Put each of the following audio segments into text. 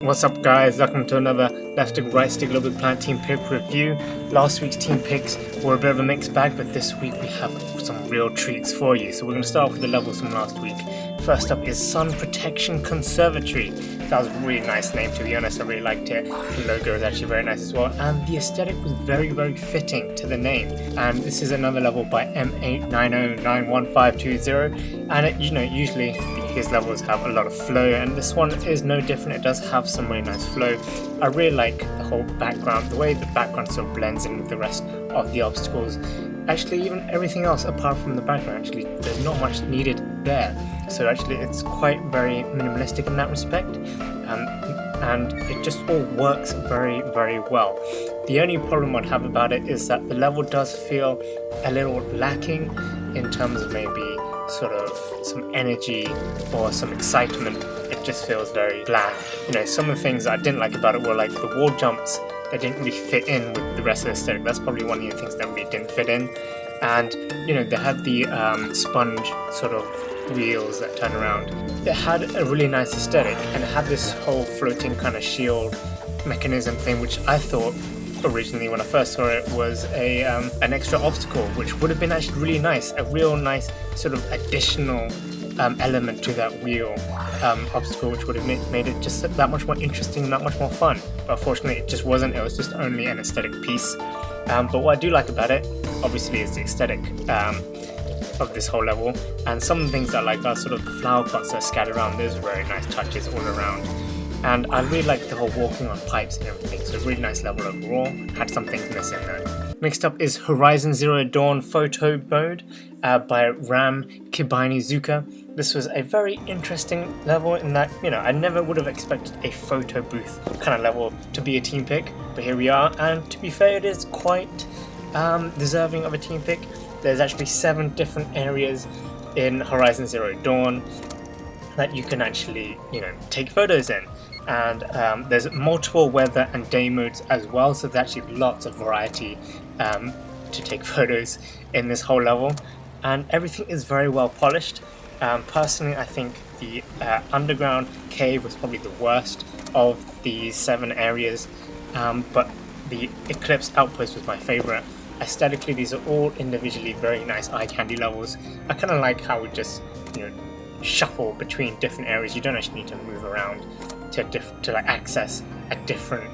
What's up guys, welcome to another Left Stick Right Stick LittleBigPlanet team pick review. Last week's team picks were a bit of a mixed bag, but this week we have some real treats for you. So we're going to start off with the levels from last week. First up is Sun Protection Conservatory. That was a really nice name, to be honest. I really liked it. The logo is actually very nice as well, and the aesthetic was very fitting to the name. And this is another level by M890915520, and it, usually his levels have a lot of flow, and this one is no different. It does have some really nice flow. I really like the whole background, the way the background sort of blends in with the rest of the obstacles. Actually, even everything else apart from the background, actually there's not much needed there, so actually it's quite very minimalistic in that respect, and it just all works very well. The only problem I'd have about it is that the level does feel a little lacking in terms of maybe sort of some energy or some excitement. It just feels very bland. Some of the things that I didn't like about it were like the wall jumps. They didn't really fit in with the rest of the aesthetic. That's probably one of the things that really didn't fit in. And they had the sponge sort of wheels that turn around. It had a really nice aesthetic, and it had this whole floating kind of shield mechanism thing, which I thought originally when I first saw it was an extra obstacle, which would have been actually really nice, a real nice sort of additional element to that wheel obstacle, which would have made it just that much more interesting and that much more fun. But unfortunately it just wasn't. It was just only an aesthetic piece. But what I do like about it obviously is the aesthetic of this whole level, and some of the things I like are sort of the flower pots that are scattered around. Those are very nice touches all around. And I really like the whole walking on pipes and everything, so a really nice level overall. Had some things missing though. Next up is Horizon Zero Dawn Photo Mode by ramkibainuzuka. This was a very interesting level in that, I never would have expected a photo booth kind of level to be a team pick, but here we are, and to be fair, it is quite deserving of a team pick. There's actually 7 different areas in Horizon Zero Dawn that you can actually, take photos in. And there's multiple weather and day modes as well, so there's actually lots of variety to take photos in this whole level, and everything is very well polished. Personally, I think the underground cave was probably the worst of the 7 areas, but the Eclipse Outpost was my favourite. Aesthetically, these are all individually very nice eye candy levels. I kind of like how we just shuffle between different areas. You don't actually need to move around to like access a different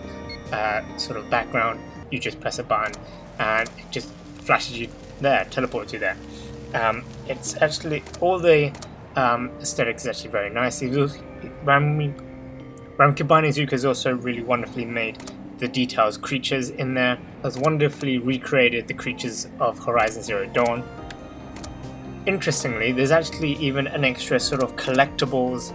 sort of background. You just press a button and it just flashes you there, teleports you there. It's actually, all the aesthetics is actually very nice. ramkibainuzuka has also really wonderfully made the details, creatures in there, has wonderfully recreated the creatures of Horizon Zero Dawn. Interestingly, there's actually even an extra sort of collectibles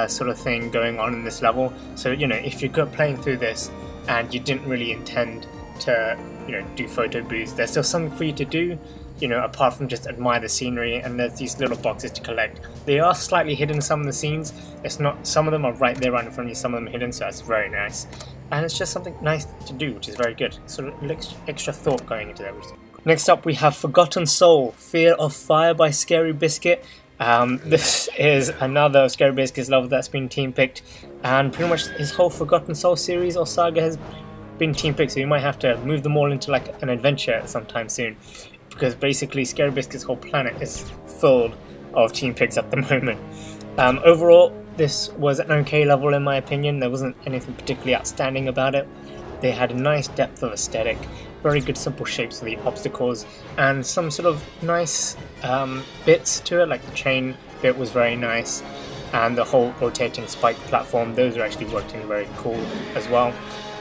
sort of thing going on in this level. So if you're playing through this and you didn't really intend to do photo booths, there's still something for you to do, apart from just admire the scenery. And there's these little boxes to collect. They are slightly hidden in some of the scenes. It's not, some of them are right there right in front of you, some of them are hidden, so that's very nice. And it's just something nice to do, which is very good. Sort of extra thought going into everything. Next up we have Forgotten Soul, Fear of Fire by scarybiscuit. This is another scarybiscuit level that's been team picked, and pretty much his whole Forgotten Soul series or saga has been team picked, so you might have to move them all into like an adventure sometime soon, because basically scarybiscuit's whole planet is full of team picks at the moment. Overall, this was an okay level in my opinion. There wasn't anything particularly outstanding about it. They had a nice depth of aesthetic, very good simple shapes of the obstacles, and some sort of nice bits to it, like the chain bit was very nice, and the whole rotating spike platform, those are actually working very cool as well.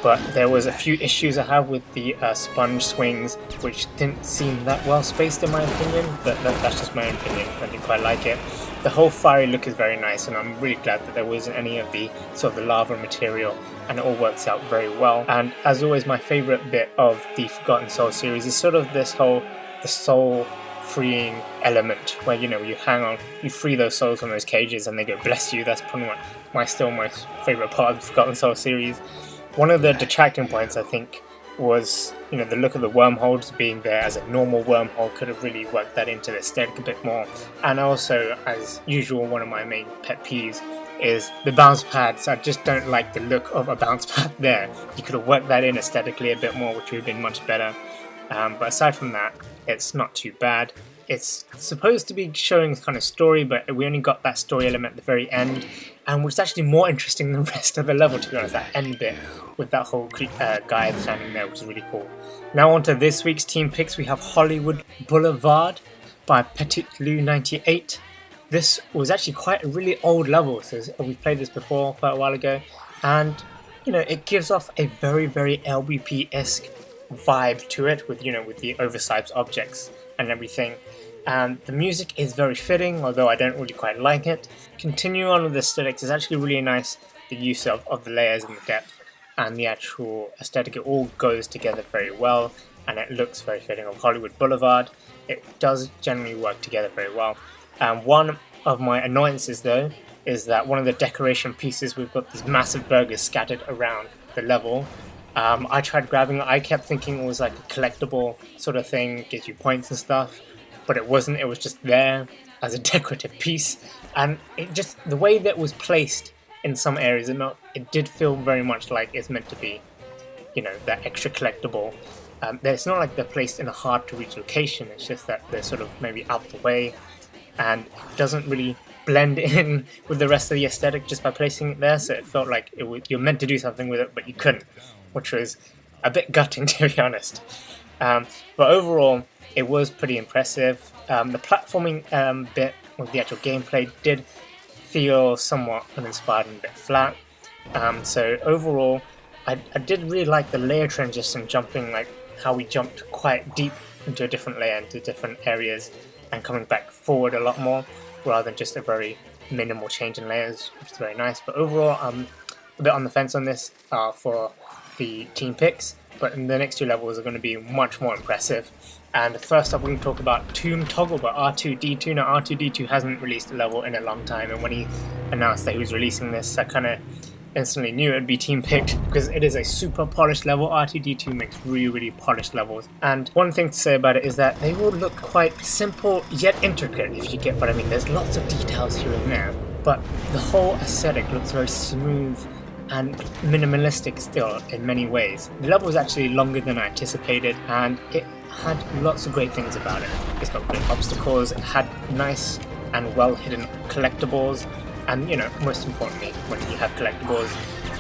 But there was a few issues I have with the sponge swings, which didn't seem that well spaced in my opinion, but that's just my opinion. I didn't quite like it. The whole fiery look is very nice, and I'm really glad that there wasn't any of the sort of the lava material, and it all works out very well. And as always, my favourite bit of the Forgotten Soul series is sort of this whole the soul freeing element, where you hang on, you free those souls from those cages and they go bless you. That's probably my favourite part of the Forgotten Soul series. One of the detracting points I think was, the look of the wormholes being there as a normal wormhole could have really worked that into the aesthetic a bit more. And also, as usual, one of my main pet peeves is the bounce pads. I just don't like the look of a bounce pad there. You could have worked that in aesthetically a bit more, which would have been much better. But aside from that, it's not too bad. It's supposed to be showing kind of story, but we only got that story element at the very end, and was actually more interesting than the rest of the level, to be honest, that end bit with that whole guy standing there, which is really cool. Now on to this week's team picks. We have Hollywood Boulevard by Petit Lou 98. This was actually quite a really old level, so we've played this before quite a while ago, and it gives off a very, very LBP-esque vibe to it with with the oversized objects and everything. And the music is very fitting, although I don't really quite like it. Continuing on with the aesthetics, is actually really nice, the use of the layers and the depth and the actual aesthetic. It all goes together very well, and it looks very fitting of Hollywood Boulevard. It does generally work together very well. One of my annoyances though is that one of the decoration pieces, we've got these massive burgers scattered around the level. I tried grabbing it. I kept thinking it was like a collectible sort of thing, gives you points and stuff, but it wasn't. It was just there as a decorative piece, and it just, the way that it was placed in some areas, it did feel very much like it's meant to be, that extra collectible. It's not like they're placed in a hard to reach location. It's just that they're sort of maybe out the way, and it doesn't really blend in with the rest of the aesthetic just by placing it there. So it felt like you're meant to do something with it, but you couldn't, which was a bit gutting, to be honest. But overall, it was pretty impressive. The platforming bit of the actual gameplay did feel somewhat uninspired and a bit flat. So overall, I did really like the layer transition, jumping, like how we jumped quite deep into a different layer, into different areas, and coming back forward a lot more, rather than just a very minimal change in layers, which is very nice. But overall, I'm a bit on the fence on this for the team picks, but in the next two levels are going to be much more impressive. And first up, we're going to talk about Tomb Toggle by R2D2. Now, R2D2 hasn't released a level in a long time, and when he announced that he was releasing this, I kind of instantly knew it would be team picked, because it is a super polished level. R2D2 makes really, really polished levels. And one thing to say about it is that they will look quite simple yet intricate, if you get what I mean. There's lots of details here and there, but the whole aesthetic looks very smooth and minimalistic still in many ways. The level was actually longer than I anticipated, and it had lots of great things about it. It's got great obstacles, it had nice and well hidden collectibles, and most importantly, when you have collectibles,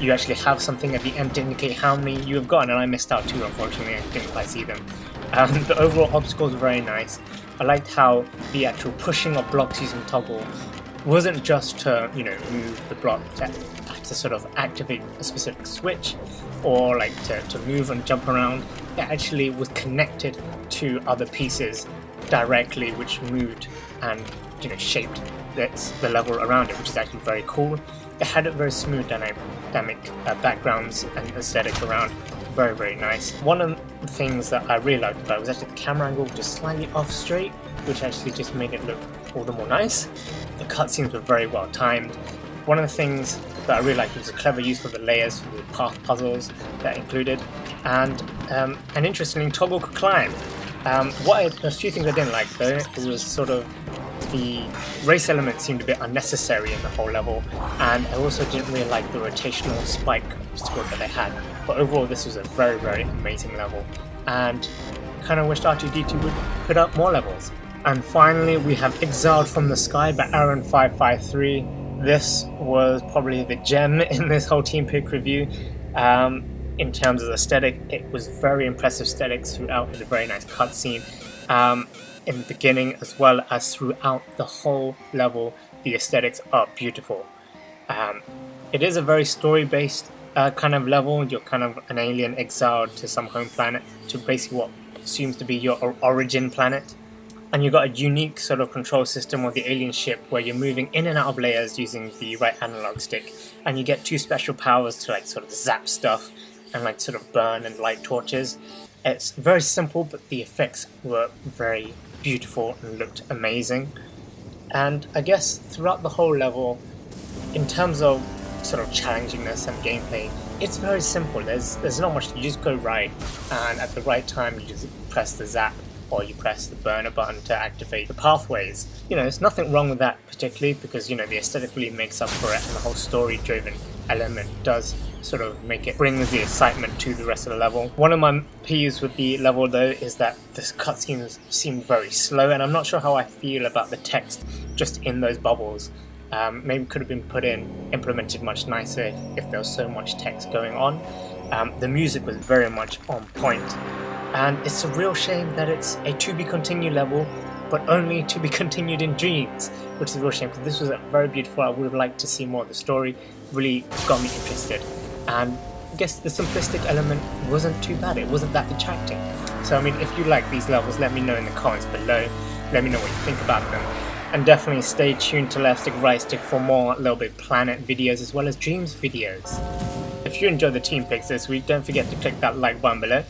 you actually have something at the end to indicate how many you have gotten, and I missed out too, unfortunately. I didn't quite see them. The overall obstacles were very nice. I liked how the actual pushing of blocks using toggle wasn't just to move the block to sort of activate a specific switch, or like to move and jump around. It actually was connected to other pieces directly, which moved and shaped the level around it, which is actually very cool. It had a very smooth dynamic backgrounds and aesthetic around. Very, very nice. One of the things that I really liked about it was actually the camera angle just slightly off straight, which actually just made it look all the more nice. The cutscenes were very well timed. One of the things that I really liked was a clever use of the layers for the path puzzles that included, and interestingly, toggle could climb. A few things I didn't like though, it was sort of the race element seemed a bit unnecessary in the whole level, and I also didn't really like the rotational spike obstacle that they had. But overall, this was a very, very amazing level, and kind of wished R2D2 would put up more levels. And finally, we have Exiled from the Sky by Aaron553. This was probably the gem in this whole team pick review. In terms of aesthetic, it was very impressive aesthetics throughout, with a very nice cutscene in the beginning, as well as throughout the whole level. The aesthetics are beautiful. It is a very story-based kind of level. You're kind of an alien exiled to some home planet, to basically what seems to be your origin planet. And you've got a unique sort of control system of the alien ship, where you're moving in and out of layers using the right analog stick, and you get two special powers to like sort of zap stuff and like sort of burn and light torches. It's very simple, but the effects were very beautiful and looked amazing. And I guess throughout the whole level, in terms of sort of challengingness and gameplay, it's very simple. There's not much. You just go right, and at the right time you just press the zap or you press the burner button to activate the pathways. You know, there's nothing wrong with that particularly, because, you know, the aesthetic really makes up for it, and the whole story-driven element does sort of brings the excitement to the rest of the level. One of my peeves with the level though is that the cutscenes seem very slow, and I'm not sure how I feel about the text just in those bubbles. Maybe could have been implemented much nicer if there was so much text going on. The music was very much on point, and it's a real shame that it's a to be continued level, but only to be continued in dreams, which is a real shame, because this was very beautiful. I would have liked to see more of the story. Really got me interested, and I guess the simplistic element wasn't too bad. It wasn't that detracting. So I mean, if you like these levels, let me know in the comments below. Let me know what you think about them, and definitely stay tuned to leftstickrightstick for more LittleBigPlanet videos as well as Dreams videos. If you enjoyed the team picks this week, don't forget to click that like button below.